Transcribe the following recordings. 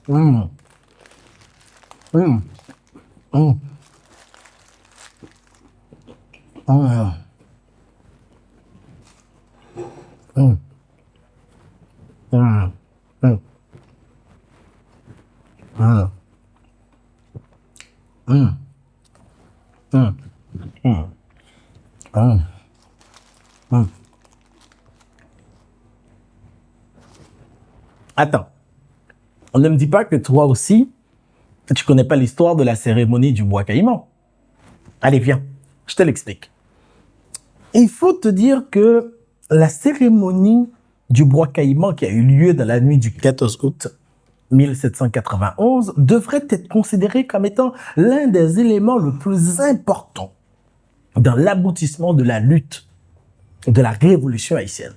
Hum, hum, hum, hum, hum, hum, hum, hum, hum, hum, hum, hum, hum. Attends, on ne me dit pas que toi aussi, tu connais pas l'histoire de la cérémonie du bois caïman. Allez, viens, je te l'explique. Il faut te dire que la cérémonie du bois caïman qui a eu lieu dans la nuit du 14 août 1791 devrait être considérée comme étant l'un des éléments le plus importants dans l'aboutissement de la lutte de la révolution haïtienne.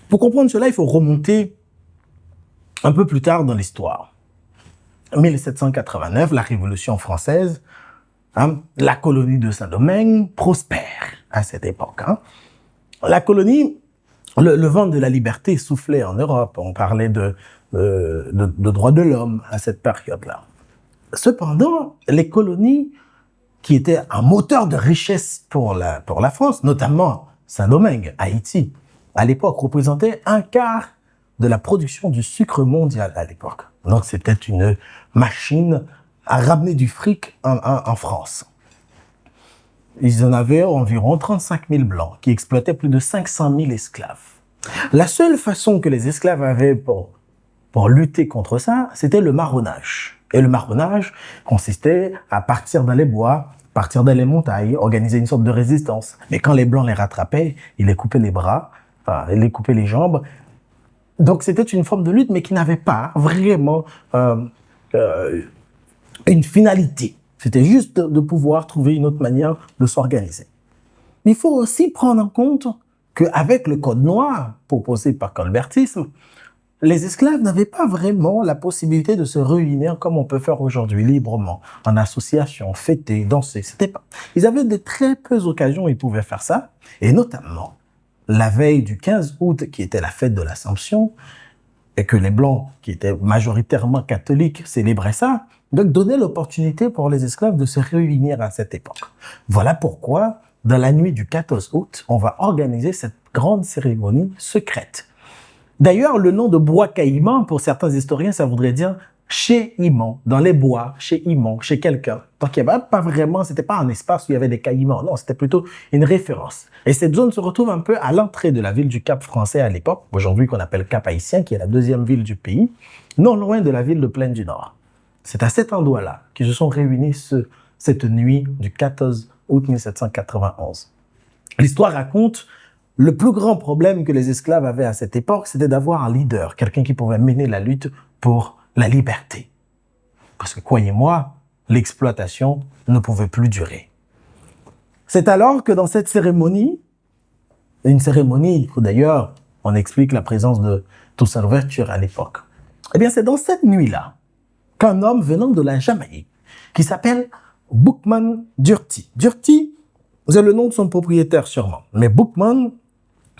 Pour comprendre cela, il faut remonter un peu plus tard dans l'histoire. En 1789, la Révolution française, la colonie de Saint-Domingue prospère à cette époque. La colonie, le vent de la liberté soufflait en Europe. On parlait de droits de l'homme à cette période-là. Cependant, les colonies qui étaient un moteur de richesse pour la France, notamment Saint-Domingue, Haïti, à l'époque, représentait un quart de la production du sucre mondial à l'époque. Donc, c'était une machine à ramener du fric en France. Ils en avaient environ 35 000 blancs qui exploitaient plus de 500 000 esclaves. La seule façon que les esclaves avaient pour lutter contre ça, c'était le marronnage. Et le marronnage consistait à partir dans les bois, partir dans les montagnes, organiser une sorte de résistance. Mais quand les blancs les rattrapaient, ils les coupaient les bras, ils les coupaient les jambes. Donc c'était une forme de lutte, mais qui n'avait pas vraiment une finalité. C'était juste de pouvoir trouver une autre manière de s'organiser. Il faut aussi prendre en compte qu'avec le Code noir proposé par Colbertisme, les esclaves n'avaient pas vraiment la possibilité de se réunir comme on peut faire aujourd'hui, librement, en association, fêter, danser. C'était pas. Ils avaient de très peu d'occasions où ils pouvaient faire ça, et notamment la veille du 15 août, qui était la fête de l'Assomption, et que les Blancs, qui étaient majoritairement catholiques, célébraient ça, donc donnait l'opportunité pour les esclaves de se réunir à cette époque. Voilà pourquoi, dans la nuit du 14 août, on va organiser cette grande cérémonie secrète. D'ailleurs, le nom de bois caïman, pour certains historiens, ça voudrait dire chez Iman, dans les bois, chez Iman, chez quelqu'un. Donc, il n'y avait pas vraiment, c'était pas un espace où il y avait des caïmans. Non, c'était plutôt une référence. Et cette zone se retrouve un peu à l'entrée de la ville du Cap français à l'époque, aujourd'hui qu'on appelle Cap Haïtien, qui est la deuxième ville du pays, non loin de la ville de Plaine du Nord. C'est à cet endroit-là qu'ils se sont réunis cette nuit du 14 août 1791. L'histoire raconte le plus grand problème que les esclaves avaient à cette époque, c'était d'avoir un leader, quelqu'un qui pouvait mener la lutte pour la liberté. Parce que, croyez-moi, l'exploitation ne pouvait plus durer. C'est alors que dans cette cérémonie, une cérémonie où d'ailleurs on explique la présence de Toussaint Louverture à l'époque, eh bien c'est dans cette nuit-là qu'un homme venant de la Jamaïque, qui s'appelle Boukman Durti. Durti, c'est le nom de son propriétaire sûrement, mais Boukman,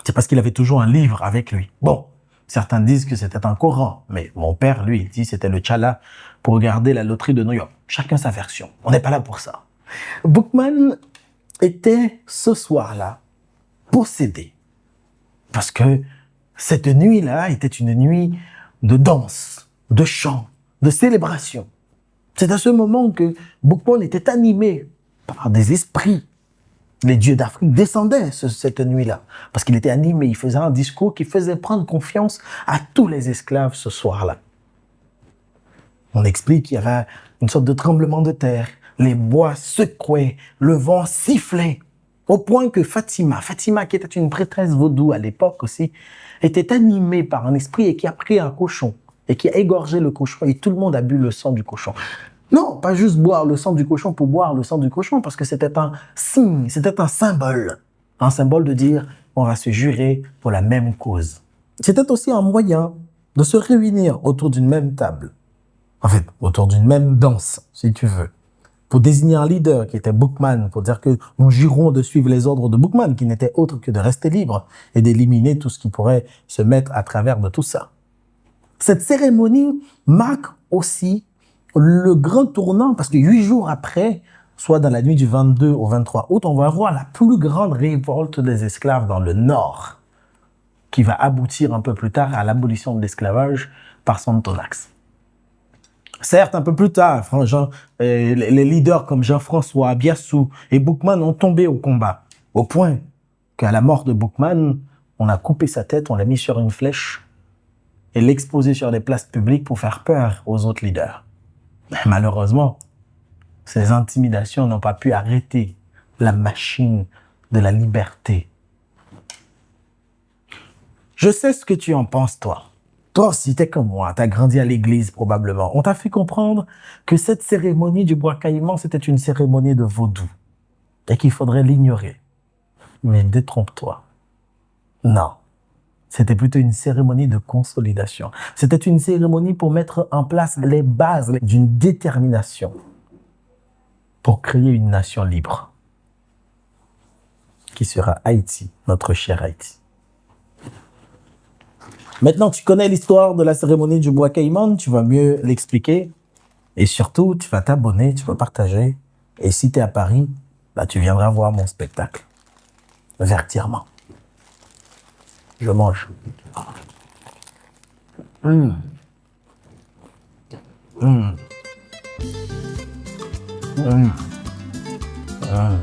c'est parce qu'il avait toujours un livre avec lui. Bon, certains disent que c'était un Coran, mais mon père, lui, il dit que c'était le Tchala pour regarder la loterie de New York. Chacun sa version. On n'est pas là pour ça. Boukman était ce soir-là possédé. Parce que cette nuit-là était une nuit de danse, de chant, de célébration. C'est à ce moment que Boukman était animé par des esprits. Les dieux d'Afrique descendaient cette nuit-là, parce qu'il était animé, il faisait un discours qui faisait prendre confiance à tous les esclaves ce soir-là. On explique qu'il y avait une sorte de tremblement de terre, les bois secouaient, le vent sifflait, au point que Fatima, qui était une prêtresse vaudou à l'époque aussi, était animée par un esprit et qui a pris un cochon, et qui a égorgé le cochon, et tout le monde a bu le sang du cochon. Non, pas juste boire le sang du cochon pour boire le sang du cochon, parce que c'était un signe, c'était un symbole de dire on va se jurer pour la même cause. C'était aussi un moyen de se réunir autour d'une même table, en fait, autour d'une même danse, si tu veux, pour désigner un leader qui était Boukman, pour dire que nous jurons de suivre les ordres de Boukman, qui n'était autre que de rester libre et d'éliminer tout ce qui pourrait se mettre à travers de tout ça. Cette cérémonie marque aussi le grand tournant parce que 8 jours après, soit dans la nuit du 22 au 23 août, on va avoir la plus grande révolte des esclaves dans le Nord, qui va aboutir un peu plus tard à l'abolition de l'esclavage par Santonax. Certes, un peu plus tard, les leaders comme Jean-François, Biassou et Boukman ont tombé au combat, au point qu'à la mort de Boukman, on a coupé sa tête, on l'a mis sur une flèche et l'exposé sur les places publiques pour faire peur aux autres leaders. Malheureusement, ces intimidations n'ont pas pu arrêter la machine de la liberté. Je sais ce que tu en penses, toi. Toi aussi, t'es comme moi, t'as grandi à l'église probablement. On t'a fait comprendre que cette cérémonie du bois caïman, c'était une cérémonie de vaudou et qu'il faudrait l'ignorer. Mais détrompe-toi. Non. C'était plutôt une cérémonie de consolidation. C'était une cérémonie pour mettre en place les bases d'une détermination pour créer une nation libre qui sera Haïti, notre cher Haïti. Maintenant, tu connais l'histoire de la cérémonie du bois caïman, tu vas mieux l'expliquer. Et surtout, tu vas t'abonner, tu vas partager. Et si tu es à Paris, bah, tu viendras voir mon spectacle. Vertirement. Je mange. Mmh. Mmh. Mmh. Mmh.